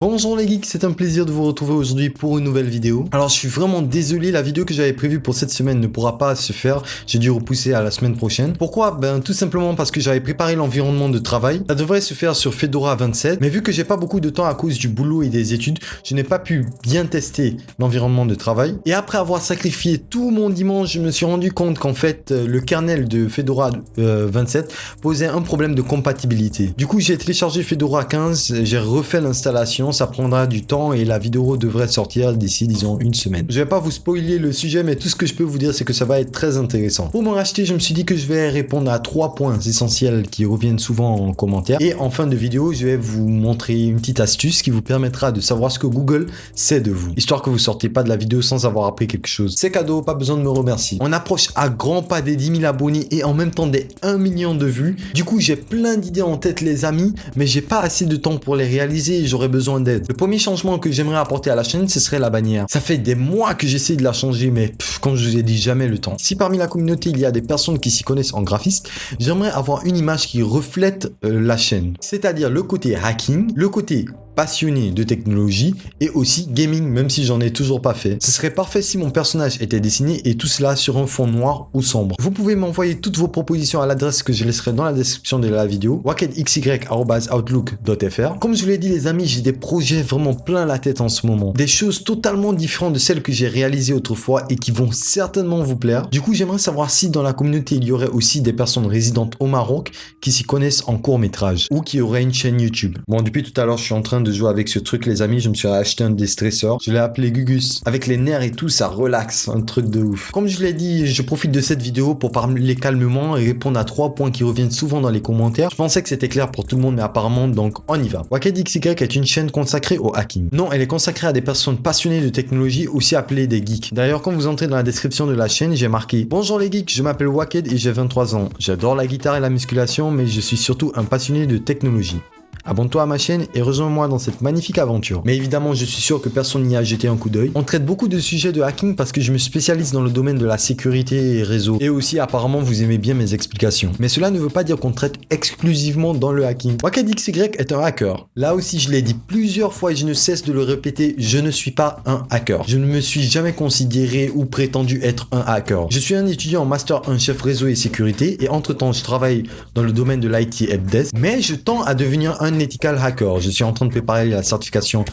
Bonjour les geeks, c'est un plaisir de vous retrouver aujourd'hui pour une nouvelle vidéo. Alors je suis vraiment désolé, la vidéo que j'avais prévue pour cette semaine ne pourra pas se faire. J'ai dû repousser à la semaine prochaine. Pourquoi? Tout simplement parce que j'avais préparé l'environnement de travail. Ça devrait se faire sur Fedora 27, mais vu que j'ai pas beaucoup de temps à cause du boulot et des études, je n'ai pas pu bien tester l'environnement de travail. Et après avoir sacrifié tout mon dimanche, je me suis rendu compte qu'en fait, le kernel de Fedora 27 posait un problème de compatibilité. Du coup, j'ai téléchargé Fedora 15, j'ai refait l'installation. Ça prendra du temps et la vidéo devrait sortir d'ici, disons, une semaine. Je vais pas vous spoiler le sujet, mais tout ce que je peux vous dire, c'est que ça va être très intéressant. Pour me racheter, je me suis dit que je vais répondre à 3 points essentiels qui reviennent souvent en commentaire. Et en fin de vidéo, je vais vous montrer une petite astuce qui vous permettra de savoir ce que Google sait de vous. Histoire que vous sortez pas de la vidéo sans avoir appris quelque chose. C'est cadeau, pas besoin de me remercier. On approche à grands pas des 10 000 abonnés et en même temps des 1 million de vues. Du coup, j'ai plein d'idées en tête, les amis, mais j'ai pas assez de temps pour les réaliser et j'aurais besoin d'aide. Le premier changement que j'aimerais apporter à la chaîne, ce serait la bannière. Ça fait des mois que j'essaie de la changer, mais comme je vous ai dit, jamais le temps. Si parmi la communauté, il y a des personnes qui s'y connaissent en graphisme, j'aimerais avoir une image qui reflète la chaîne. C'est-à-dire le côté hacking, le côté passionné de technologie et aussi gaming, même si j'en ai toujours pas fait. Ce serait parfait si mon personnage était dessiné et tout cela sur un fond noir ou sombre. Vous pouvez m'envoyer toutes vos propositions à l'adresse que je laisserai dans la description de la vidéo, wakedxy@outlook.fr. Comme je vous l'ai dit les amis, j'ai des projets vraiment plein la tête en ce moment. Des choses totalement différentes de celles que j'ai réalisées autrefois et qui vont certainement vous plaire. Du coup, j'aimerais savoir si dans la communauté, il y aurait aussi des personnes résidentes au Maroc qui s'y connaissent en court-métrage ou qui auraient une chaîne YouTube. Bon, depuis tout à l'heure, je suis en train de jouer avec ce truc les amis, je me suis acheté un déstresseur, je l'ai appelé Gugus. Avec les nerfs et tout, ça relaxe, un truc de ouf. Comme je l'ai dit, je profite de cette vidéo pour parler calmement et répondre à 3 points qui reviennent souvent dans les commentaires. Je pensais que c'était clair pour tout le monde, mais apparemment, donc on y va. WakedXY est une chaîne consacrée au hacking. Non, elle est consacrée à des personnes passionnées de technologie, aussi appelées des geeks. D'ailleurs, quand vous entrez dans la description de la chaîne, j'ai marqué « Bonjour les geeks, je m'appelle Waked et j'ai 23 ans. J'adore la guitare et la musculation, mais je suis surtout un passionné de technologie. » Abonne-toi à ma chaîne et rejoins-moi dans cette magnifique aventure. Mais évidemment, je suis sûr que personne n'y a jeté un coup d'œil. On traite beaucoup de sujets de hacking parce que je me spécialise dans le domaine de la sécurité et réseau. Et aussi, apparemment, vous aimez bien mes explications. Mais cela ne veut pas dire qu'on traite exclusivement dans le hacking. WakedXY est un hacker. Là aussi, je l'ai dit plusieurs fois et je ne cesse de le répéter, je ne suis pas un hacker. Je ne me suis jamais considéré ou prétendu être un hacker. Je suis un étudiant en Master 1 chef réseau et sécurité et entre-temps, je travaille dans le domaine de l'IT helpdesk. Mais je tends à devenir un ethical hacker. Je suis en train de préparer la certification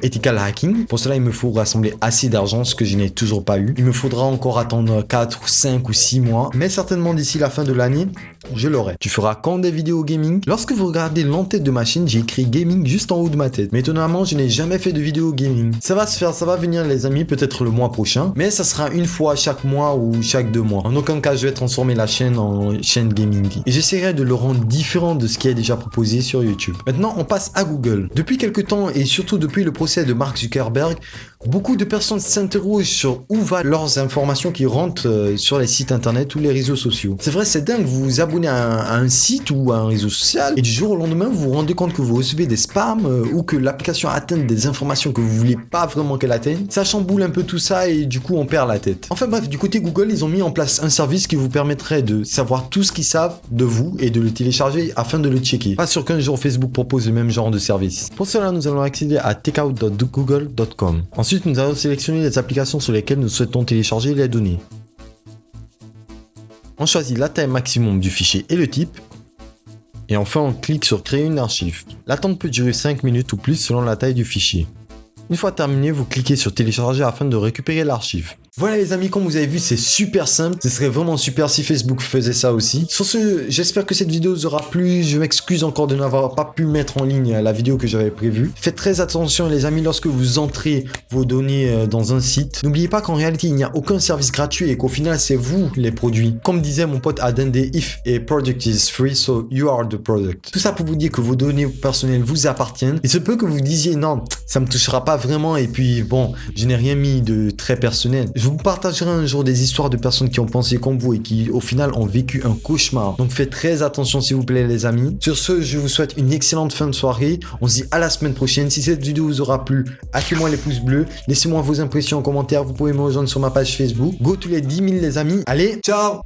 ethical hacking. Pour cela, il me faut rassembler assez d'argent, ce que je n'ai toujours pas eu. Il me faudra encore attendre 4, 5 ou 6 mois, mais certainement d'ici la fin de l'année, je l'aurai. Tu feras quand des vidéos gaming? Lorsque vous regardez l'entête de ma chaîne, j'ai écrit gaming juste en haut de ma tête. Mais étonnamment, je n'ai jamais fait de vidéo gaming. Ça va se faire, ça va venir les amis, peut-être le mois prochain, mais ça sera une fois chaque mois ou chaque 2 mois. En aucun cas, je vais transformer la chaîne en chaîne gaming. Et j'essaierai de le rendre différent de ce qui est déjà proposé sur YouTube. Maintenant, on passe à Google. Depuis quelques temps, et surtout depuis le procès de Mark Zuckerberg, beaucoup de personnes s'interrogent sur où vont leurs informations qui rentrent sur les sites internet ou les réseaux sociaux. C'est vrai, c'est dingue, vous vous abonnez à un site ou à un réseau social et du jour au lendemain, vous vous rendez compte que vous recevez des spams ou que l'application atteint des informations que vous voulez pas vraiment qu'elle atteigne. Ça chamboule un peu tout ça et du coup, on perd la tête. Enfin bref, du côté Google, ils ont mis en place un service qui vous permettrait de savoir tout ce qu'ils savent de vous et de le télécharger afin de le checker. Pas sûr qu'un jour Facebook propose le même genre de service. Pour cela, nous allons accéder à takeout.google.com. Ensuite, nous allons sélectionner les applications sur lesquelles nous souhaitons télécharger les données. On choisit la taille maximum du fichier et le type. Et enfin, on clique sur créer une archive. L'attente peut durer 5 minutes ou plus selon la taille du fichier. Une fois terminé, vous cliquez sur télécharger afin de récupérer l'archive. Voilà les amis, comme vous avez vu, c'est super simple. Ce serait vraiment super si Facebook faisait ça aussi. Sur ce, j'espère que cette vidéo vous aura plu. Je m'excuse encore de n'avoir pas pu mettre en ligne la vidéo que j'avais prévue. Faites très attention les amis lorsque vous entrez vos données dans un site. N'oubliez pas qu'en réalité, il n'y a aucun service gratuit et qu'au final, c'est vous les produits. Comme disait mon pote Adende, if a product is free, so you are the product. Tout ça pour vous dire que vos données personnelles vous appartiennent. Il se peut que vous disiez non, ça me touchera pas vraiment et puis bon, je n'ai rien mis de très personnel. Je vous partagerai un jour des histoires de personnes qui ont pensé comme vous et qui au final ont vécu un cauchemar. Donc faites très attention s'il vous plaît les amis. Sur ce, je vous souhaite une excellente fin de soirée. On se dit à la semaine prochaine. Si cette vidéo vous aura plu, achetez-moi les pouces bleus. Laissez-moi vos impressions en commentaire. Vous pouvez me rejoindre sur ma page Facebook. Go tous les 10 000 les amis. Allez, ciao!